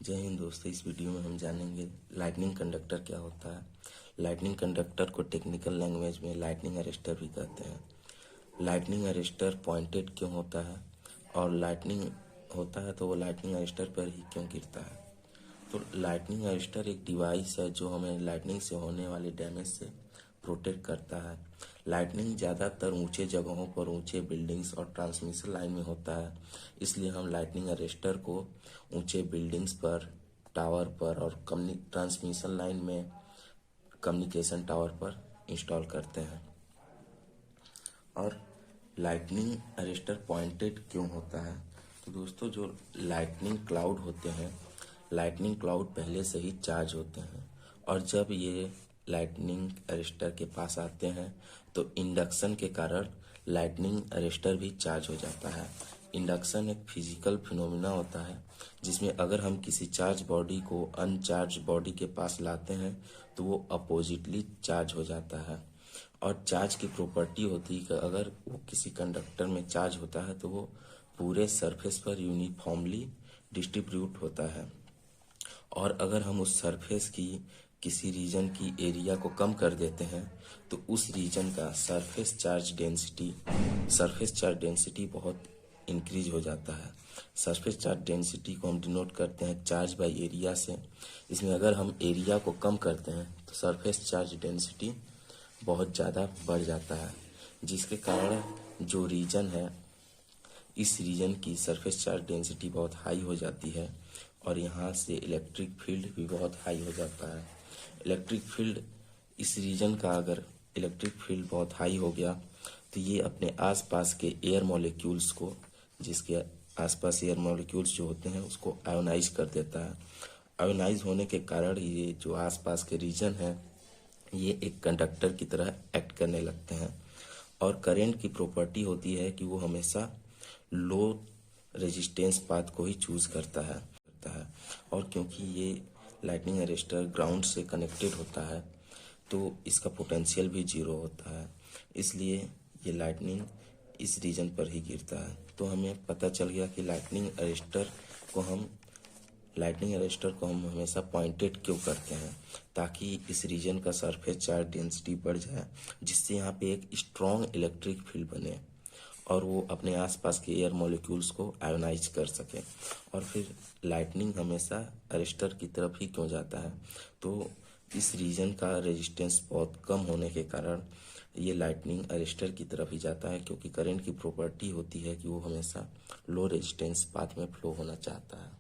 जय हिंद दोस्तों। इस वीडियो में हम जानेंगे लाइटनिंग कंडक्टर क्या होता है। लाइटनिंग कंडक्टर को टेक्निकल लैंग्वेज में लाइटनिंग अरेस्टर भी कहते हैं। लाइटनिंग अरेस्टर पॉइंटेड क्यों होता है और लाइटनिंग होता है तो वो लाइटनिंग अरेस्टर पर ही क्यों गिरता है। तो लाइटनिंग अरेस्टर एक डिवाइस है जो हमें लाइटनिंग से होने वाले डैमेज से प्रोटेक्ट करता है। लाइटनिंग ज़्यादातर ऊंचे जगहों पर, ऊंचे बिल्डिंग्स और ट्रांसमिशन लाइन में होता है, इसलिए हम लाइटनिंग अरेस्टर को ऊंचे बिल्डिंग्स पर, टावर पर और ट्रांसमिशन लाइन में, कम्युनिकेशन टावर पर इंस्टॉल करते हैं। और लाइटनिंग अरेस्टर पॉइंटेड क्यों होता है। तो दोस्तों, जो लाइटनिंग क्लाउड होते हैं, लाइटनिंग क्लाउड पहले से ही चार्ज होते हैं और जब ये लाइटनिंग अरेस्टर के पास आते हैं तो इंडक्शन के कारण लाइटनिंग अरेस्टर भी चार्ज हो जाता है। इंडक्शन एक फिजिकल फिनोमिना होता है जिसमें अगर हम किसी चार्ज बॉडी को अनचार्ज बॉडी के पास लाते हैं तो वो अपोजिटली चार्ज हो जाता है। और चार्ज की प्रॉपर्टी होती है कि अगर वो किसी कंडक्टर में चार्ज होता है तो वो पूरे सरफेस पर यूनिफॉर्मली डिस्ट्रीब्यूट होता है। और अगर हम उस सरफेस की किसी रीजन की एरिया को कम कर देते हैं तो उस रीजन का सरफेस चार्ज डेंसिटी बहुत इंक्रीज हो जाता है। सरफेस चार्ज डेंसिटी को हम डिनोट करते हैं चार्ज बाय एरिया से। इसमें अगर हम एरिया को कम करते हैं तो सरफेस चार्ज डेंसिटी बहुत ज़्यादा बढ़ जाता है, जिसके कारण जो रीजन है, इस रीजन की सरफेस चार्ज डेंसिटी बहुत हाई हो जाती है और यहाँ से इलेक्ट्रिक फील्ड भी बहुत हाई हो जाता है। इलेक्ट्रिक फील्ड, इस रीजन का अगर इलेक्ट्रिक फील्ड बहुत हाई हो गया तो ये अपने आसपास के एयर मॉलिक्यूल्स को, जिसके आसपास एयर मॉलिक्यूल्स जो होते हैं, उसको आयोनाइज कर देता है। आयोनाइज होने के कारण ये जो आसपास के रीजन है ये एक कंडक्टर की तरह एक्ट करने लगते हैं। और करंट की प्रॉपर्टी होती है कि वो हमेशा लो रेजिस्टेंस पाथ को ही चूज करता है। और क्योंकि ये लाइटनिंग अरेस्टर ग्राउंड से कनेक्टेड होता है तो इसका पोटेंशियल भी जीरो होता है, इसलिए ये लाइटनिंग इस रीजन पर ही गिरता है। तो हमें पता चल गया कि लाइटनिंग अरेस्टर को हम हमेशा पॉइंटेड क्यों करते हैं, ताकि इस रीजन का सरफेस चार्ज डेंसिटी बढ़ जाए, जिससे यहाँ पे एक स्ट्रॉन्ग इलेक्ट्रिक फील्ड बने और वो अपने आसपास के एयर मॉलिक्यूल्स को आयोनाइज कर सके। और फिर लाइटनिंग हमेशा अरेस्टर की तरफ ही क्यों जाता है, तो इस रीजन का रेजिस्टेंस बहुत कम होने के कारण ये लाइटनिंग अरेस्टर की तरफ ही जाता है, क्योंकि करंट की प्रॉपर्टी होती है कि वो हमेशा लो रेजिस्टेंस पाथ में फ्लो होना चाहता है।